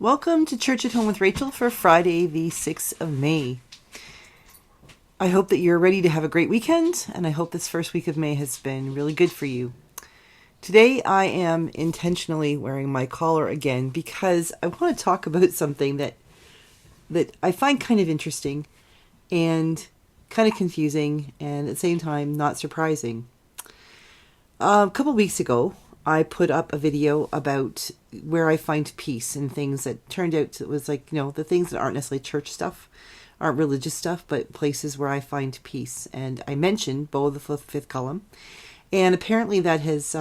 Welcome to Church at Home with Rachel for Friday, the 6th of May. I hope that you're ready to have a great weekend, and I hope this first week of May has been really good for you. Today I am intentionally wearing my collar again because I want to talk about something that I find kind of interesting and kind of confusing and at the same time not surprising. A couple weeks ago, I put up a video about where I find peace and things that turned out it was like, the things that aren't necessarily church stuff, aren't religious stuff, but places where I find peace. And I mentioned Bow of the Fifth Column. And apparently that has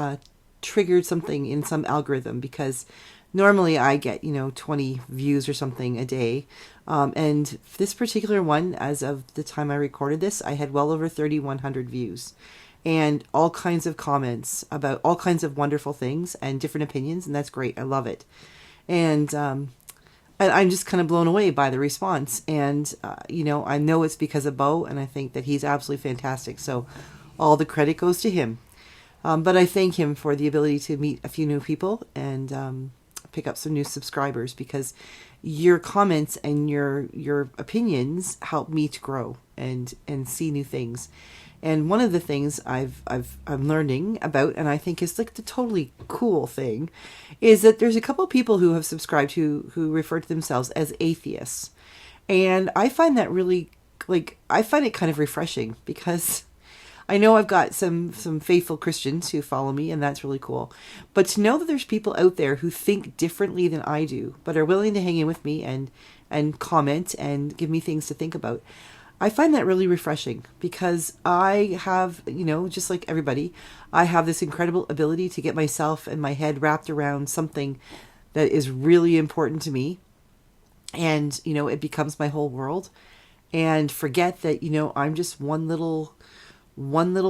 triggered something in some algorithm because normally I get, 20 views or something a day. And this particular one, as of the time I recorded this, I had well over 3,100 views. And all kinds of comments about all kinds of wonderful things and different opinions, and that's great. I love it. And I'm just kind of blown away by the response. And, I know it's because of Bo, and I think that he's absolutely fantastic. So all the credit goes to him. But I thank him for the ability to meet a few new people and pick up some new subscribers, because your comments and your opinions help me to grow and see new things. And one of the things I'm learning about, and I think is like the totally cool thing, is that there's a couple of people who have subscribed who refer to themselves as atheists. And I find that really, I find it kind of refreshing, because I know I've got some faithful Christians who follow me, and that's really cool. But to know that there's people out there who think differently than I do, but are willing to hang in with me and comment and give me things to think about, I find that really refreshing, because I have, just like everybody, I have this incredible ability to get myself and my head wrapped around something that is really important to me. And, it becomes my whole world, and forget that, I'm just one little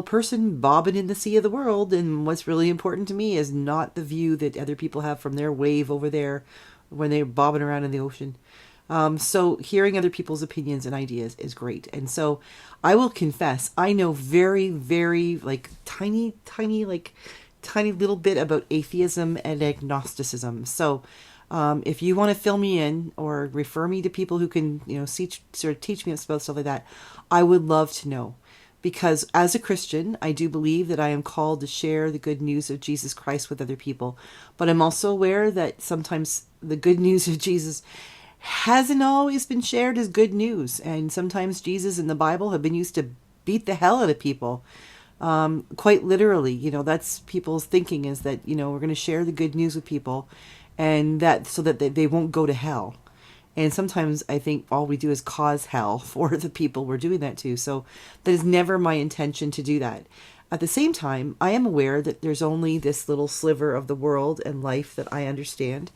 person bobbing in the sea of the world. And what's really important to me is not the view that other people have from their wave over there when they're bobbing around in the ocean. So hearing other people's opinions and ideas is great. And so I will confess, I know very, very tiny little bit about atheism and agnosticism. So if you want to fill me in or refer me to people who can, teach me about stuff like that, I would love to know. Because as a Christian, I do believe that I am called to share the good news of Jesus Christ with other people. But I'm also aware that sometimes the good news of Jesus hasn't always been shared as good news. And sometimes Jesus and the Bible have been used to beat the hell out of people. Quite literally, that's people's thinking, is that, we're going to share the good news with people, and that so that they won't go to hell. And sometimes I think all we do is cause hell for the people we're doing that to. So that is never my intention to do that. At the same time, I am aware that there's only this little sliver of the world and life that I understand.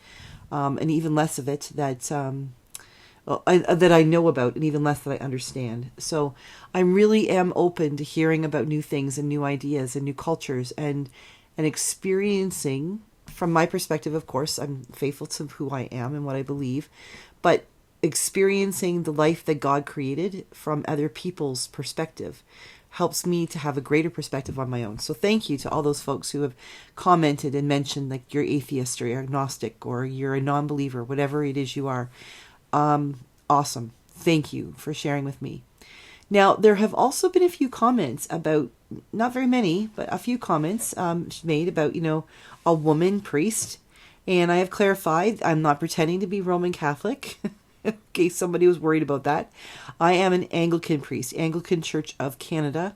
And even less of it that I know about, and even less that I understand. So I really am open to hearing about new things and new ideas and new cultures and experiencing, from my perspective, of course, I'm faithful to who I am and what I believe, but experiencing the life that God created from other people's perspective helps me to have a greater perspective on my own. So thank you to all those folks who have commented and mentioned you're atheist or you're agnostic or you're a non-believer, whatever it is you are. Awesome. Thank you for sharing with me. Now, there have also been a few comments about, not very many, but a few comments made about, a woman priest. And I have clarified, I'm not pretending to be Roman Catholic, in case somebody was worried about that. I am an Anglican priest, Anglican Church of Canada,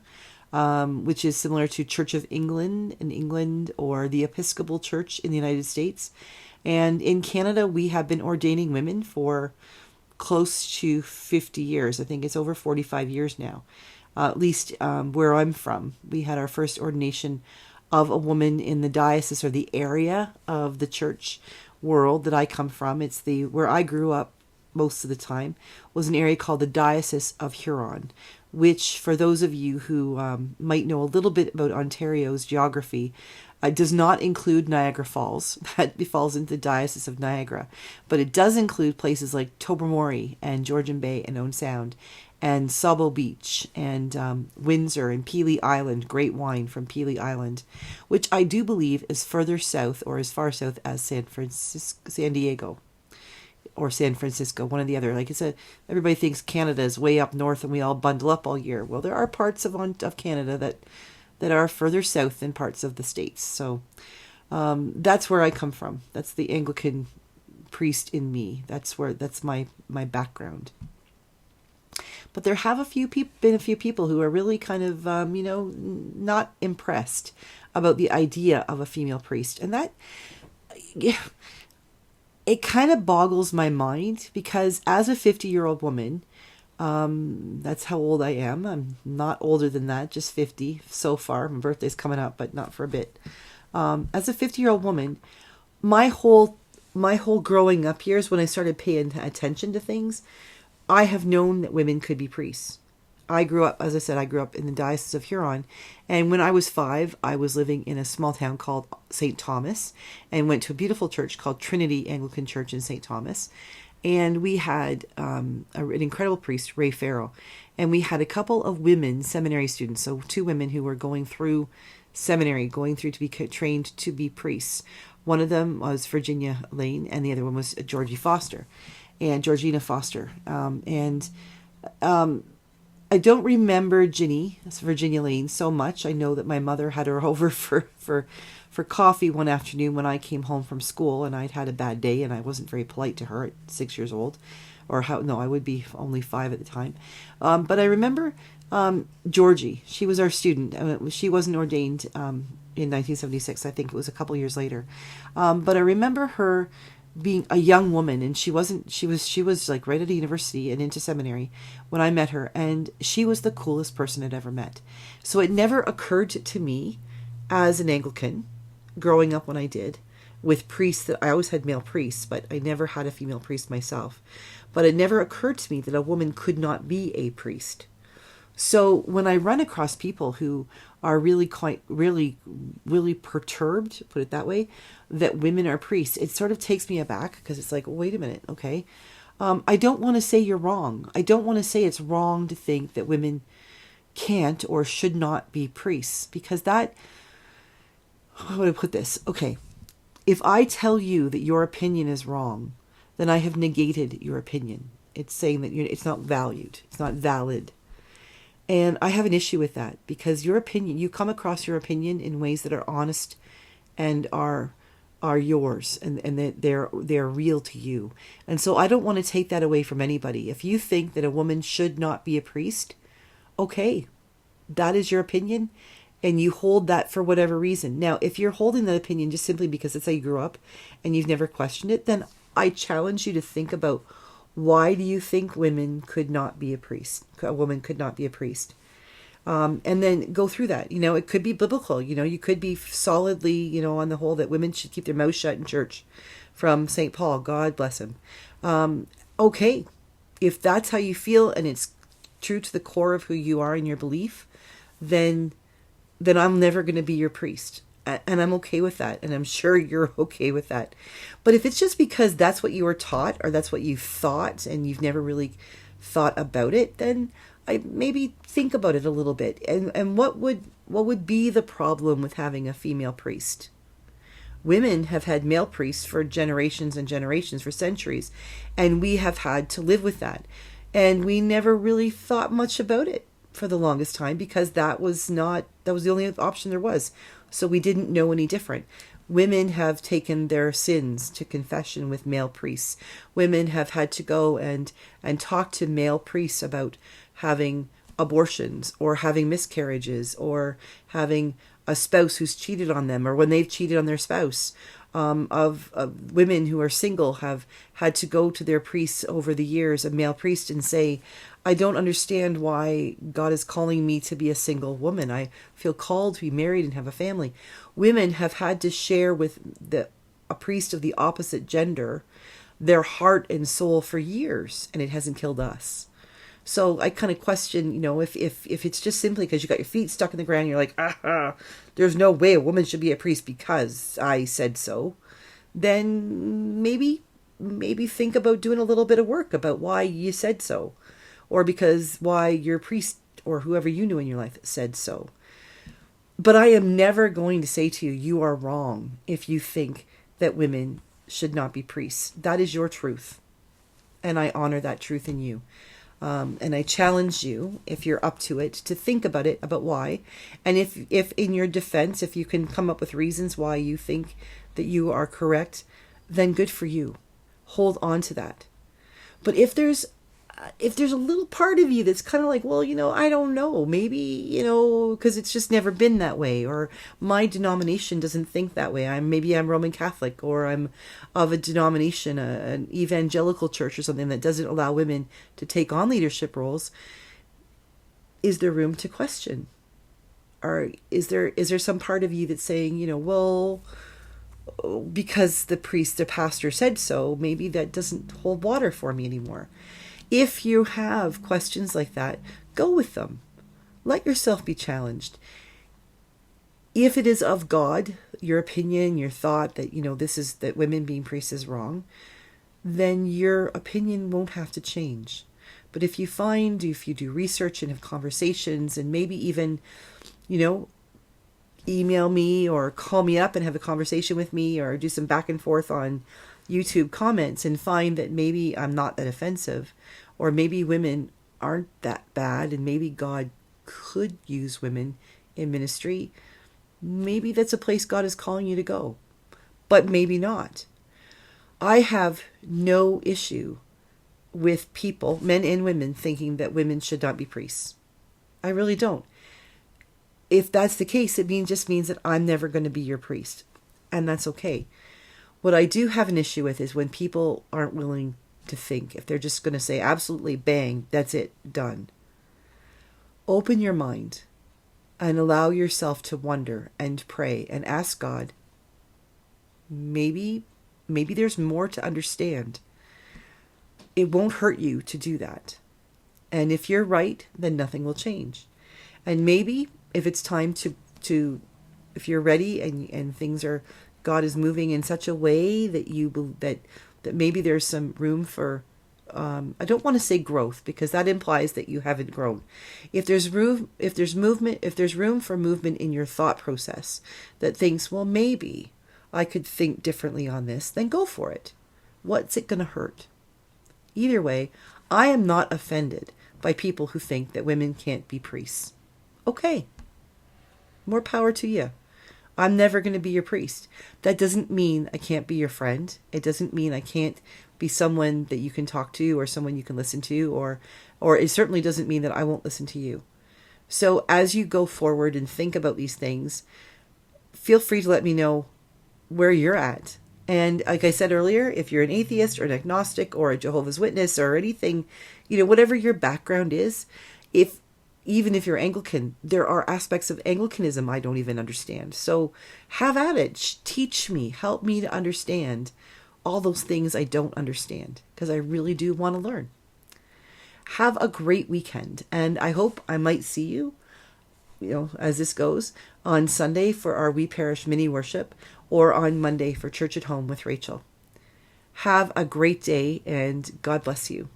which is similar to Church of England in England, or the Episcopal Church in the United States. And in Canada, we have been ordaining women for close to 50 years. I think it's over 45 years now, at least where I'm from. We had our first ordination of a woman in the diocese, or the area of the church world that I come from. It's where I grew up most of the time, was an area called the Diocese of Huron, which, for those of you who might know a little bit about Ontario's geography, does not include Niagara Falls. That falls into the Diocese of Niagara. But it does include places like Tobermory and Georgian Bay and Owen Sound and Sabo Beach and Windsor and Pelee Island, great wine from Pelee Island, which I do believe is further south, or as far south as San Diego. or San Francisco, one or the other. Like everybody thinks Canada is way up north and we all bundle up all year. Well, there are parts of Canada that are further south than parts of the States. So that's where I come from. That's the Anglican priest in me. That's my background. But there have been a few people who are really kind of, not impressed about the idea of a female priest. And that, it kind of boggles my mind, because as a 50-year-old woman, that's how old I am. I'm not older than that, just 50 so far. My birthday's coming up, but not for a bit. As a 50-year-old woman, my whole growing up years, when I started paying attention to things, I have known that women could be priests. I grew up in the Diocese of Huron, and when I was 5, I was living in a small town called St. Thomas, and went to a beautiful church called Trinity Anglican Church in St. Thomas, and we had an incredible priest, Ray Farrell, and we had a couple of women seminary students, so 2 women who were going through seminary, going through to be trained to be priests. One of them was Virginia Lane, and the other one was Georgina Foster. I don't remember Ginny, Virginia Lane, so much. I know that my mother had her over for coffee one afternoon when I came home from school, and I'd had a bad day, and I wasn't very polite to her at 6 years old. I would be only 5 at the time. But I remember Georgie. She was our student. She wasn't ordained in 1976. I think it was a couple years later. But I remember her being a young woman, and she was like right at a university and into seminary when I met her, and she was the coolest person I'd ever met. So it never occurred to me as an Anglican growing up when I did, with priests, that I always had male priests, but I never had a female priest myself. But it never occurred to me that a woman could not be a priest. So when I run across people who are really perturbed, put it that way, that women are priests, it sort of takes me aback, because it's like, wait a minute, okay. I don't want to say you're wrong. I don't want to say it's wrong to think that women can't or should not be priests, because that, how would I put this? Okay, if I tell you that your opinion is wrong, then I have negated your opinion. It's saying that it's not valued. It's not valid. And I have an issue with that, because your opinion, you come across your opinion in ways that are honest and are yours, and that they're real to you. And so I don't want to take that away from anybody. If you think that a woman should not be a priest, okay, that is your opinion, and you hold that for whatever reason. Now, if you're holding that opinion just simply because it's how you grew up and you've never questioned it, then I challenge you to think about, why do you think women could not be a priest? A woman could not be a priest. And then go through that. It could be biblical. You could be solidly, on the whole, that women should keep their mouth shut in church, from St. Paul. God bless him. Okay, if that's how you feel and it's true to the core of who you are in your belief, then I'm never going to be your priest. And I'm okay with that. And I'm sure you're okay with that. But if it's just because that's what you were taught, or that's what you thought, and you've never really thought about it, then I maybe think about it a little bit. And what would be the problem with having a female priest? Women have had male priests for generations and generations, for centuries. And we have had to live with that. And we never really thought much about it for the longest time, because that was the only option there was. So we didn't know any different. Women have taken their sins to confession with male priests. Women have had to go and talk to male priests about having abortions, or having miscarriages, or having a spouse who's cheated on them, or when they've cheated on their spouse. Of women who are single have had to go to their priests over the years, a male priest, and say, I don't understand why God is calling me to be a single woman. I feel called to be married and have a family. Women have had to share with a priest of the opposite gender their heart and soul for years, and it hasn't killed us. So I kind of question, if it's just simply because you got your feet stuck in the ground, you're like, there's no way a woman should be a priest because I said so, then maybe think about doing a little bit of work about why you said so, or because why your priest or whoever you knew in your life said so. But I am never going to say to you, you are wrong if you think that women should not be priests. That is your truth. And I honor that truth in you. And I challenge you, if you're up to it, to think about it, about why. And if in your defense, if you can come up with reasons why you think that you are correct, then good for you. Hold on to that. But if there's a little part of you that's kind of like, well, I don't know, maybe, because it's just never been that way, or my denomination doesn't think that way. Maybe I'm Roman Catholic, or I'm of a denomination, an evangelical church or something that doesn't allow women to take on leadership roles. Is there room to question? Or is there some part of you that's saying, well, because the pastor said so, maybe that doesn't hold water for me anymore. If you have questions like that, go with them. Let yourself be challenged. If it is of God, your opinion, your thought that, that women being priests is wrong, then your opinion won't have to change. But if you do research and have conversations, and maybe even, email me or call me up and have a conversation with me, or do some back and forth on YouTube comments and find that maybe I'm not that offensive, or maybe women aren't that bad, and maybe God could use women in ministry, maybe that's a place God is calling you to go, but maybe not. I have no issue with people, men and women, thinking that women should not be priests. I really don't. If that's the case, it just means that I'm never going to be your priest, and that's okay. What I do have an issue with is when people aren't willing to think. If they're just going to say absolutely bang, that's it, done. Open your mind and allow yourself to wonder and pray and ask God, maybe there's more to understand. It won't hurt you to do that. And if you're right, then nothing will change. And maybe if it's time to if you're ready and things are, God is moving in such a way that that maybe there's some room for, I don't want to say growth, because that implies that you haven't grown. If there's room for movement in your thought process that thinks, well, maybe I could think differently on this, then go for it. What's it going to hurt? Either way, I am not offended by people who think that women can't be priests. Okay. More power to you. I'm never going to be your priest. That doesn't mean I can't be your friend. It doesn't mean I can't be someone that you can talk to, or someone you can listen to, or it certainly doesn't mean that I won't listen to you. So as you go forward and think about these things, feel free to let me know where you're at. And like I said earlier, if you're an atheist or an agnostic or a Jehovah's Witness or anything, whatever your background is, even if you're Anglican, there are aspects of Anglicanism I don't even understand. So have at it. Teach me. Help me to understand all those things I don't understand, because I really do want to learn. Have a great weekend. And I hope I might see you, as this goes, on Sunday for our We Parish mini worship, or on Monday for Church at Home with Rachel. Have a great day, and God bless you.